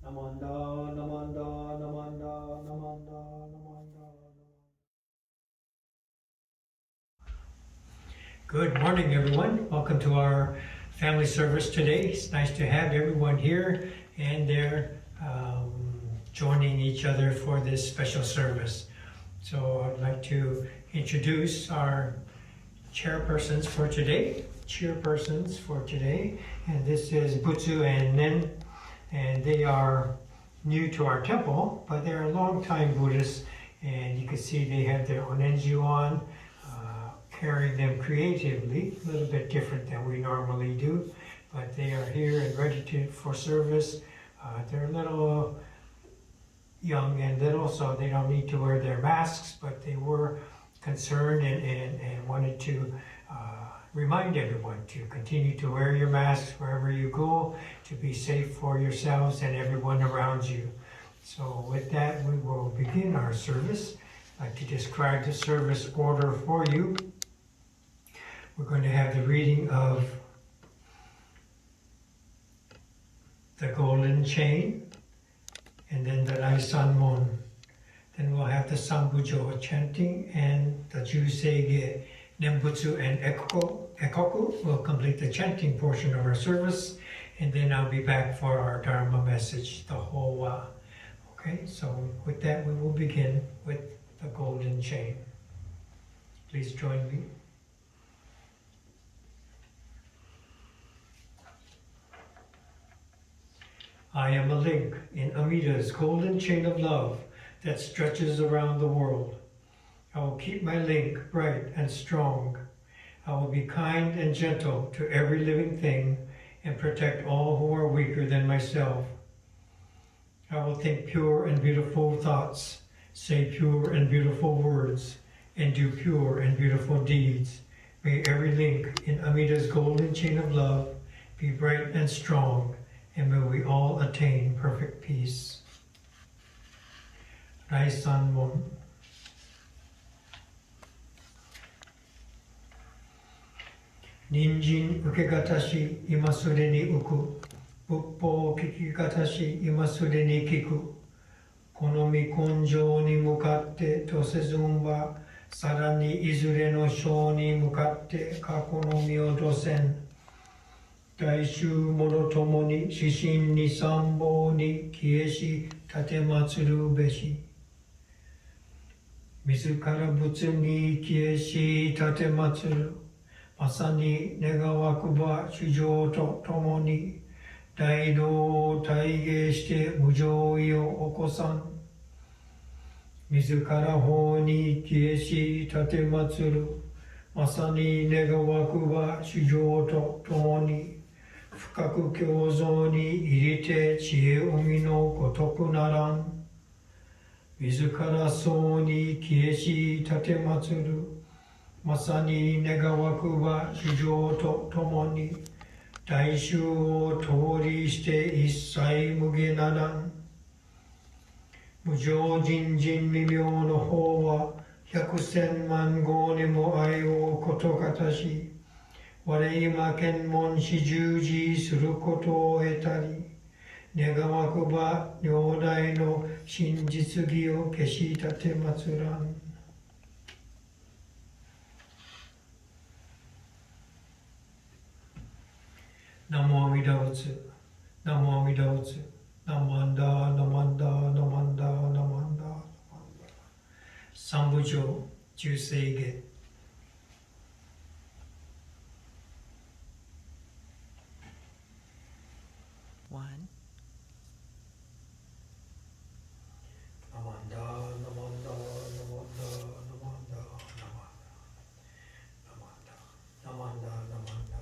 Namanda, Namanda, Namanda, Namanda, Namanda. Good morning, everyone. Welcome to our family service today. It's nice to have everyone here and they're joining each other for this special service. So I'd like to introduce our chairpersons for today. And this is Butsu and Nen, and they are new to our temple, but they're a long-time Buddhists, and you can see they have their onenju on, carrying them creatively, a little bit different than we normally do, but they are here and ready for service. They're a little young and little, so they don't need to wear their masks, but they were concerned and wanted to remind everyone to continue to wear your masks wherever you go, to be safe for yourselves and everyone around you. So with that, we will begin our service. I'd like to describe the service order for you. We're going to have the reading of the Golden Chain, and then the Raisanmon. Then we'll have the Sambujo chanting, and the Juseige, Nembutsu, and Ekoku will complete the chanting portion of our service, and then I'll be back for our Dharma message, the Howa. Okay, so with that we will begin with the Golden Chain. Please join me. I am a link in Amida's golden chain of love that stretches around the world. I will keep my link bright and strong. I will be kind and gentle to every living thing and protect all who are weaker than myself. I will think pure and beautiful thoughts, say pure and beautiful words, and do pure and beautiful deeds. May every link in Amida's golden chain of love be bright and strong, and may we all attain perfect peace. Raisanmon. Ninjin ukegatashi imasure ni uku, buppo kikigatashi imasure ni kiku. Konomi konjo ni mukatte tosezun wa sarani izure no shou ni mukatte kakonomi o dosen. Daishu mono tomo ni shishin ni sambo ni kieshi tatematsuru beshi. Mizukara butsu ni kieshi tatematsuru. Masani negawakuba shujo to tomo ni daido taige shite mujoi o okosan. Mizukara ho ni kieshi tatematsuru. Masani negawakuba shujo to tomo ni 深く共存に入りて知恵海のごとくならん。自らそうに消えし立てまつる。まさに願わくば主情とともに大衆を通りして一切無下ならん。無常人人未明の方は百千万号にも愛をことかたし。我今検問し従事することを得たり、願わくば如来の真実義を消し立てまつらん。ナモアミダ仏、ナモアミダ仏、ナマンダー、ナマンダー、ナマンダー、ナマンダー、ナマンダー。三部上、中世下。One. Namanda, Namanda, Namanda, Namanda, Namanda, Namanda, Namanda, Namanda.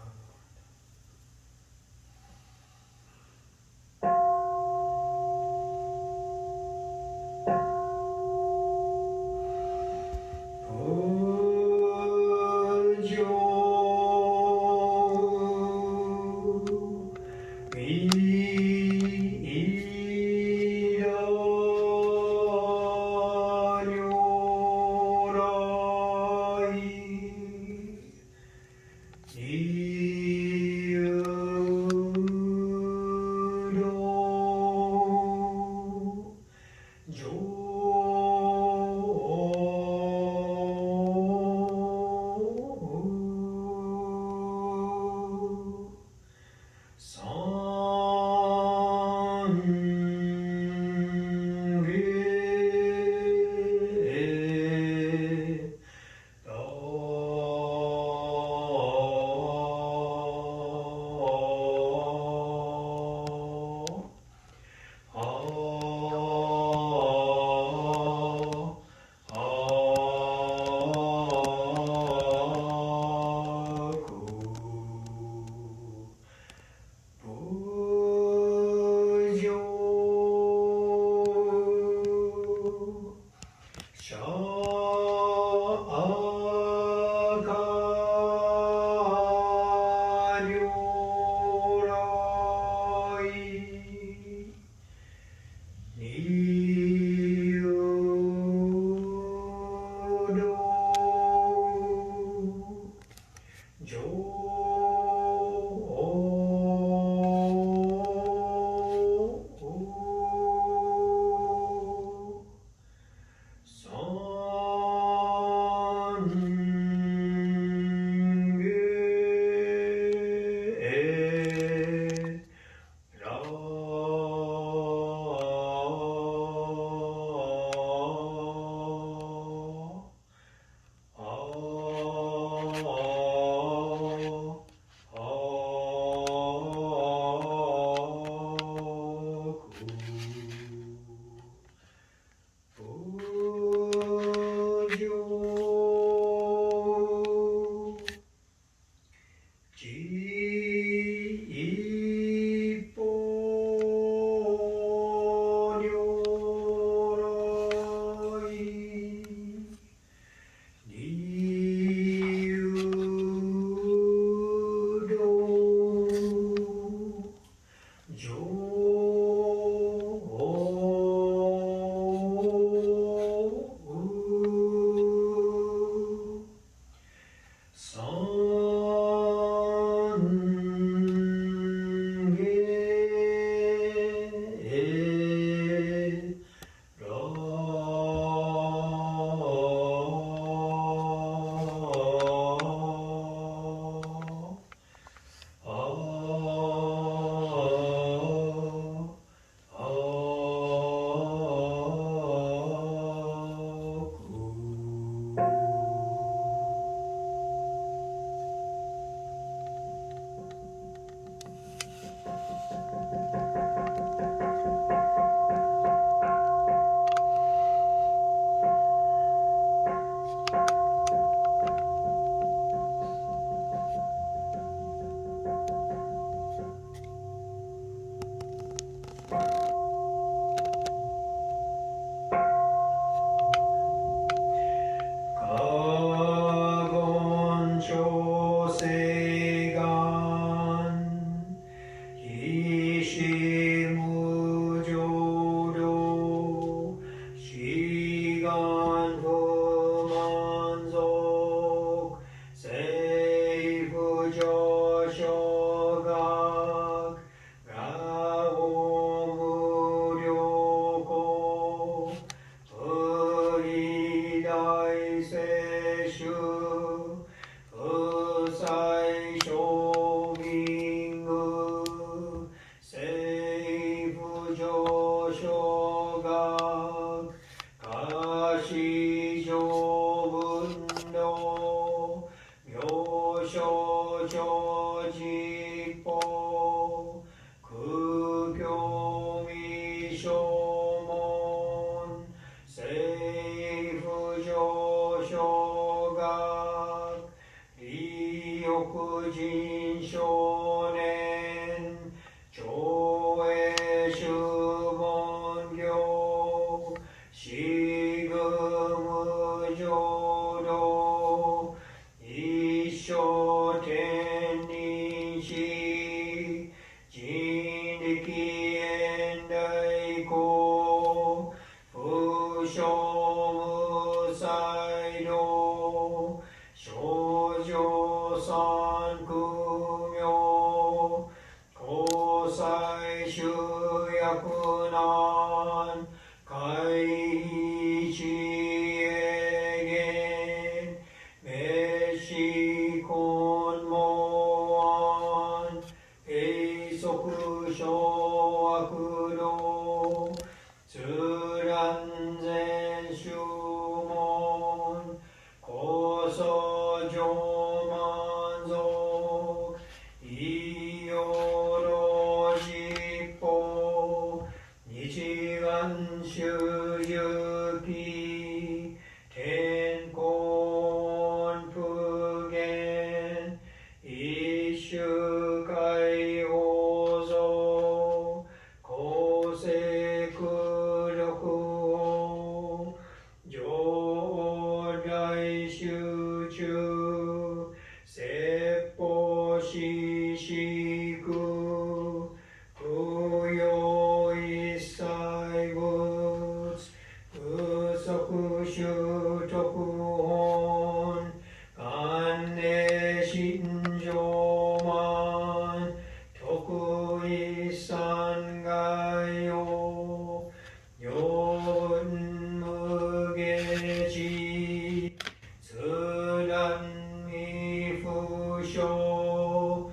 Sho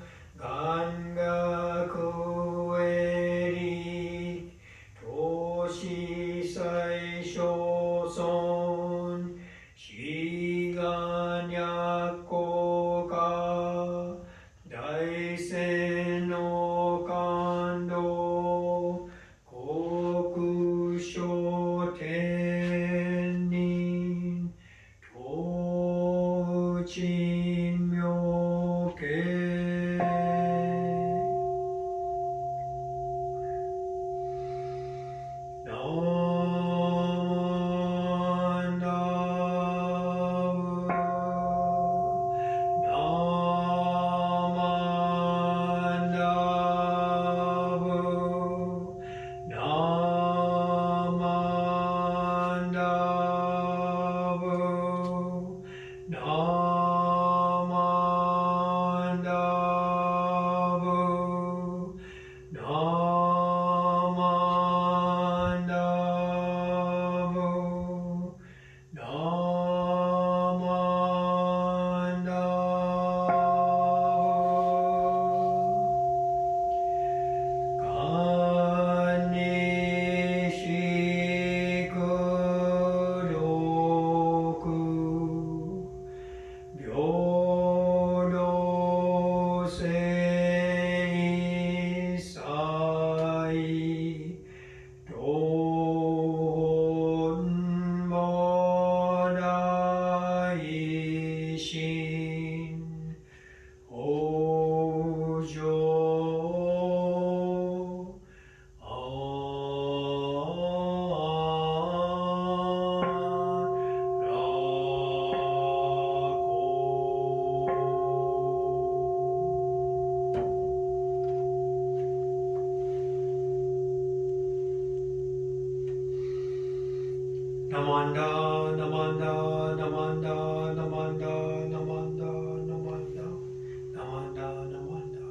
Namanda, namanda, namanda, namanda, namanda, namanda, namanda, namanda, namanda.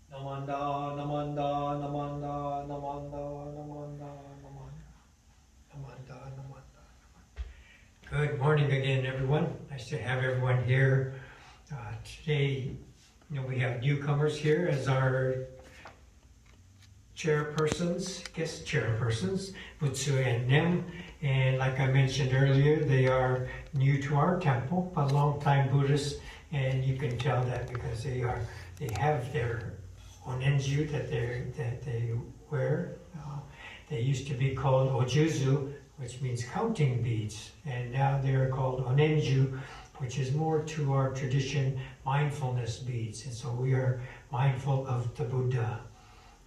Namanda, namanda, namanda, namanda, namanda, namanda, namanda, namanda. Good morning again, everyone. Nice to have everyone here. Today, we have newcomers here as our chairpersons, guest chairpersons, Butsu Nen. And like I mentioned earlier, they are new to our temple, but long-time Buddhists, and you can tell that because they have their onenju that they wear. They used to be called ojuzu, which means counting beads, and now they're called onenju, which is more to our tradition, mindfulness beads. And so we are mindful of the Buddha.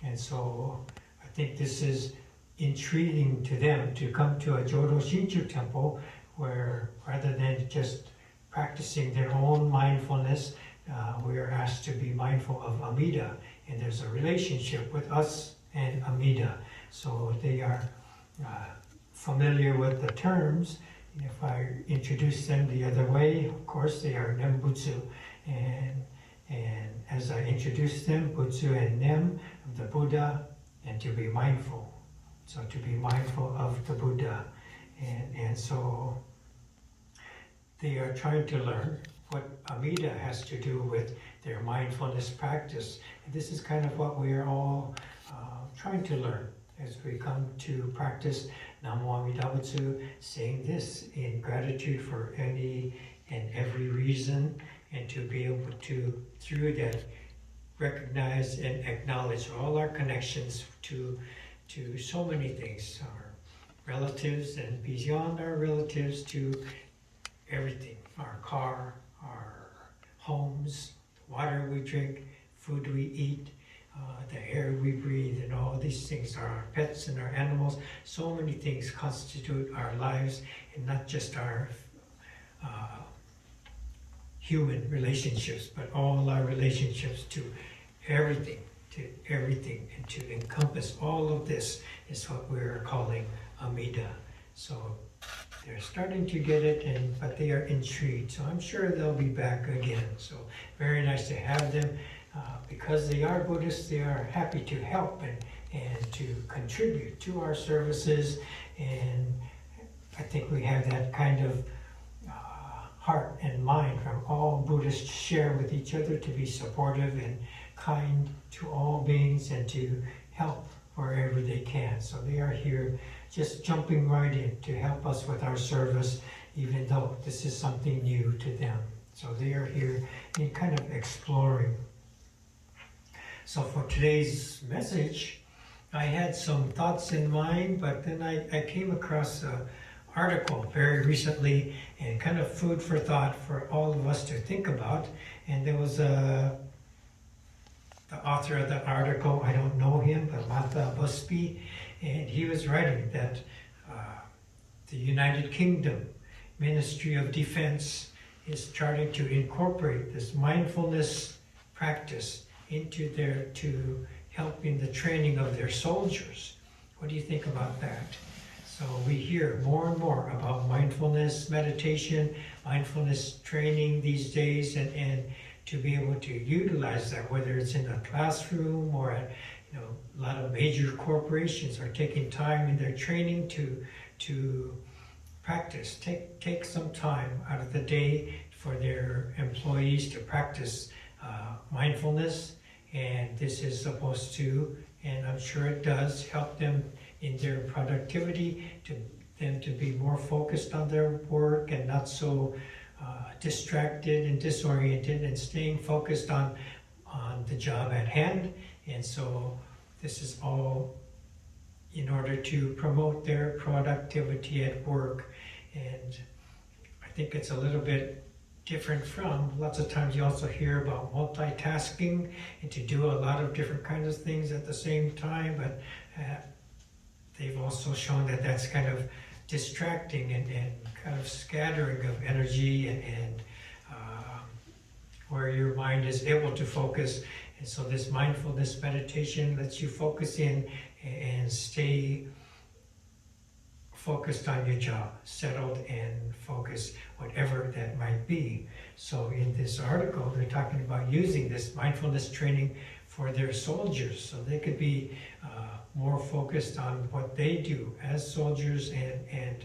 And so I think this is intriguing to them to come to a Jodo Shinchu temple where rather than just practicing their own mindfulness, we are asked to be mindful of Amida. And there's a relationship with us and Amida. So they are familiar with the terms. If I introduce them the other way, of course, they are Nembutsu. And as I introduce them, Butsu and Nem, of the Buddha, and to be mindful. So to be mindful of the Buddha. And so they are trying to learn what Amida has to do with their mindfulness practice. And this is kind of what we are all trying to learn as we come to practice Namo Amida Butsu, saying this in gratitude for any and every reason, and to be able to, through that, recognize and acknowledge all our connections to so many things, our relatives and beyond our relatives to everything, our car, our homes, the water we drink, food we eat, the air we breathe, and all these things are our pets and our animals. So many things constitute our lives, and not just our human relationships, but all our relationships to everything, and to encompass all of this is what we're calling Amida. So they're starting to get it, but they are intrigued. So I'm sure they'll be back again. So very nice to have them. Because they are Buddhists, they are happy to help and to contribute to our services. And I think we have that kind of heart and mind from all Buddhists share with each other to be supportive and kind to all beings and to help wherever they can. So they are here just jumping right in to help us with our service, even though this is something new to them. So they are here in kind of exploring. So for today's message, I had some thoughts in mind, but then I came across an article very recently and kind of food for thought for all of us to think about. And there was the author of the article, I don't know him, but Mata Busby, and he was writing that the United Kingdom Ministry of Defense is starting to incorporate this mindfulness practice to help in the training of their soldiers. What do you think about that? So we hear more and more about mindfulness meditation, mindfulness training these days, and to be able to utilize that, whether it's in a classroom or at, a lot of major corporations are taking time in their training to practice, take some time out of the day for their employees to practice mindfulness. And this is supposed to, and I'm sure it does, help them in their productivity, to them to be more focused on their work and not so distracted and disoriented, and staying focused on the job at hand. And so this is all in order to promote their productivity at work. And I think it's a little bit different from, lots of times you also hear about multitasking and to do a lot of different kinds of things at the same time, but they've also shown that that's kind of distracting and kind of scattering of energy and where your mind is able to focus. And so this mindfulness meditation lets you focus in and stay focused on your job, settled and focused, whatever that might be. So in this article, they're talking about using this mindfulness training for their soldiers, so they could be more focused on what they do as soldiers and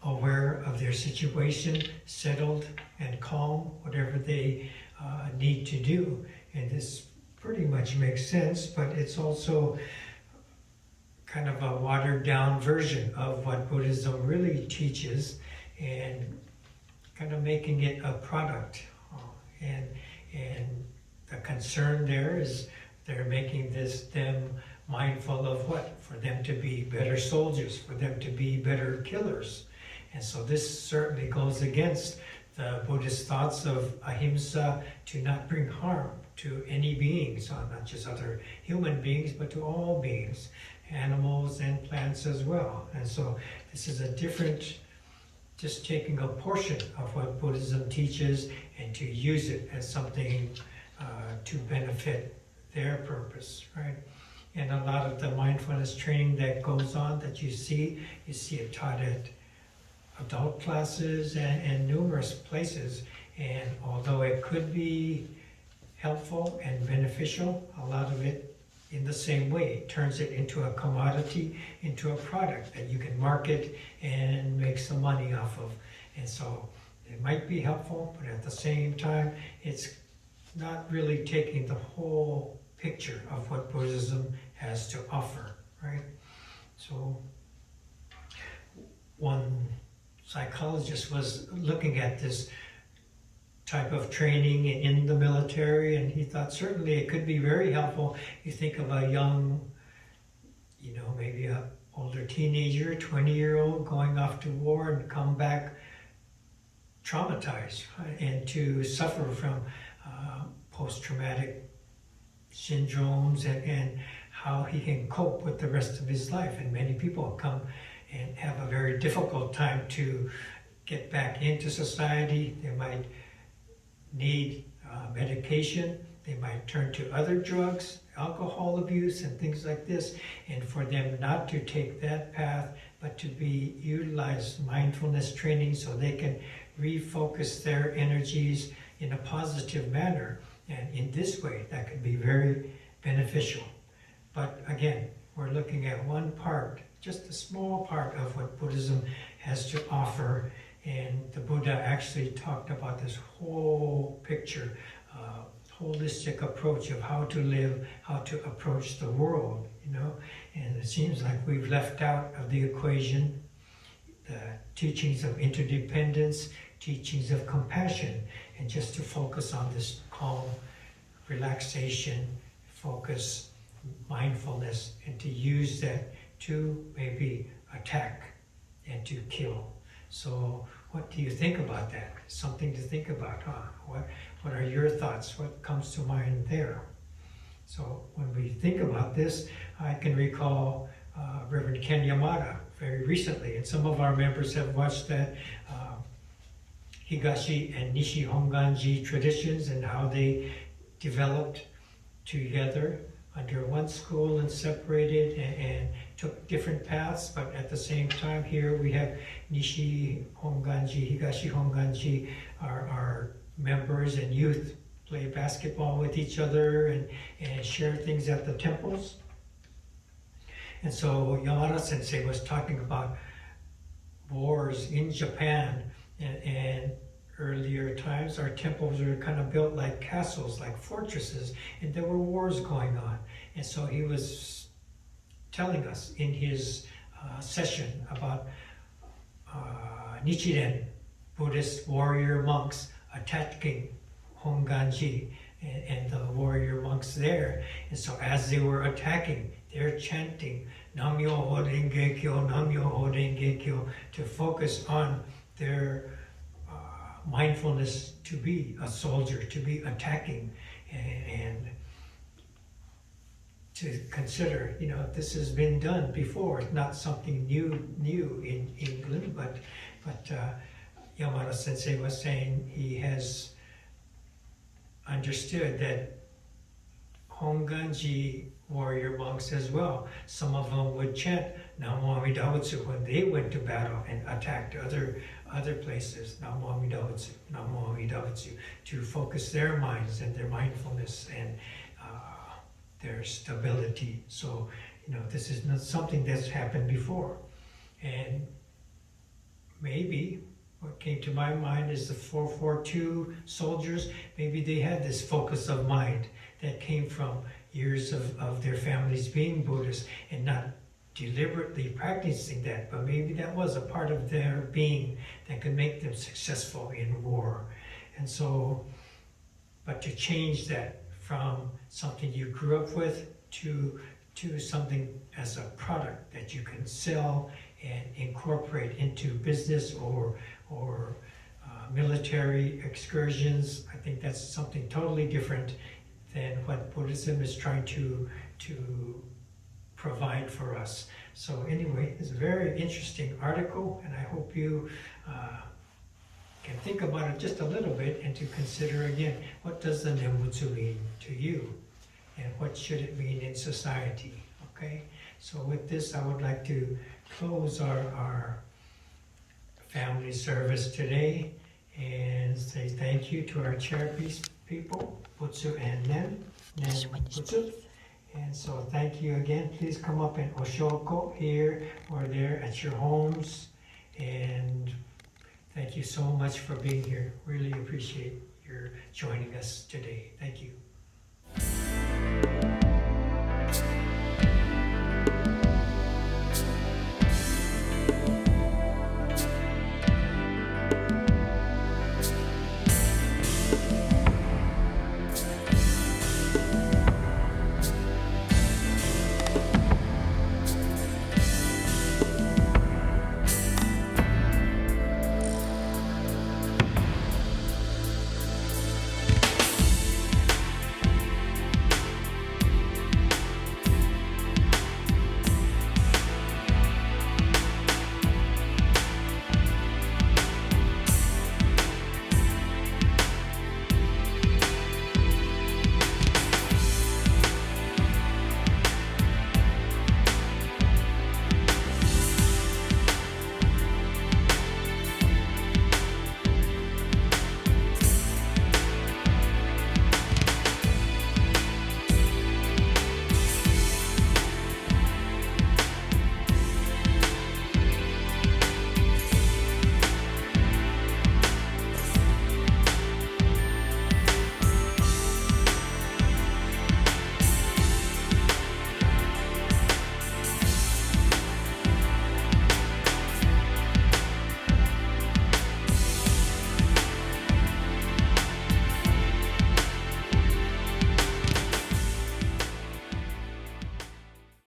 aware of their situation, settled and calm, whatever they need to do. And this pretty much makes sense, but it's also kind of a watered down version of what Buddhism really teaches, and kind of making it a product. And the concern there is they're making them mindful of what? For them to be better soldiers, for them to be better killers. And so this certainly goes against the Buddhist thoughts of ahimsa, to not bring harm to any beings, not just other human beings, but to all beings, animals and plants as well. And so this is a different, just taking a portion of what Buddhism teaches and to use it as something to benefit their purpose, right? And a lot of the mindfulness training that goes on that you see it taught at adult classes and numerous places. And although it could be helpful and beneficial, a lot of it in the same way turns it into a commodity, into a product that you can market and make some money off of. And so it might be helpful, but at the same time, it's not really taking the whole picture of what Buddhism has to offer, right? So one psychologist was looking at this type of training in the military, and he thought certainly it could be very helpful. You think of a young, maybe a older teenager, 20-year-old going off to war and come back traumatized, right? And to suffer from post-traumatic syndromes and how he can cope with the rest of his life. And many people come and have a very difficult time to get back into society. They might need medication, they might turn to other drugs, alcohol abuse and things like this, and for them not to take that path, but to utilize mindfulness training so they can refocus their energies in a positive manner. And in this way, that can be very beneficial. But again, we're looking at one part, just a small part of what Buddhism has to offer. And the Buddha actually talked about this whole picture, holistic approach of how to live, how to approach the world, And it seems like we've left out of the equation the teachings of interdependence, teachings of compassion, and just to focus on this calm, relaxation, focus, mindfulness, and to use that to maybe attack and to kill. So what do you think about that? Something to think about, huh? What are your thoughts? What comes to mind there? So when we think about this, I can recall Reverend Ken Yamada very recently, and some of our members have watched that Higashi and Nishi Honganji traditions and how they developed together under one school and separated and took different paths, but at the same time here we have Nishi Honganji, Higashi Honganji, our members and youth play basketball with each other and share things at the temples. And so Yamada Sensei was talking about wars in Japan, and earlier times our temples were kind of built like castles, like fortresses, and there were wars going on. And so he was telling us in his session about Nichiren, Buddhist warrior monks attacking Honganji and the warrior monks there. And so as they were attacking, they're chanting Nam-myoho Renge Kyo, Nam-myoho Renge Kyo, to focus on their mindfulness to be a soldier, to be attacking, and to consider, this has been done before. It's not something new in England, but Yamada Sensei was saying he has understood that Honganji warrior monks as well, some of them would chant Namo Amida Butsu when they went to battle and attacked other places, Namo Amida Butsu, Namo Amida Butsu, to focus their minds and their mindfulness and their stability. So, this is not something that's happened before. And maybe what came to my mind is the 442 soldiers, maybe they had this focus of mind that came from years of their families being Buddhist and not deliberately practicing that, but maybe that was a part of their being that could make them successful in war. And so, but to change that from something you grew up with to something as a product that you can sell and incorporate into business or military excursions, I think that's something totally different than what Buddhism is trying to provide for us. So anyway, it's a very interesting article, and I hope you can think about it just a little bit and to consider again, what does the Nembutsu mean to you? And what should it mean in society? Okay? So with this, I would like to close our family service today and say thank you to our Chairpersons people, Butsu and Nen Butsu. And so thank you again. Please come up in Oshoko here or there at your homes. And thank you so much for being here. Really appreciate your joining us today. Thank you.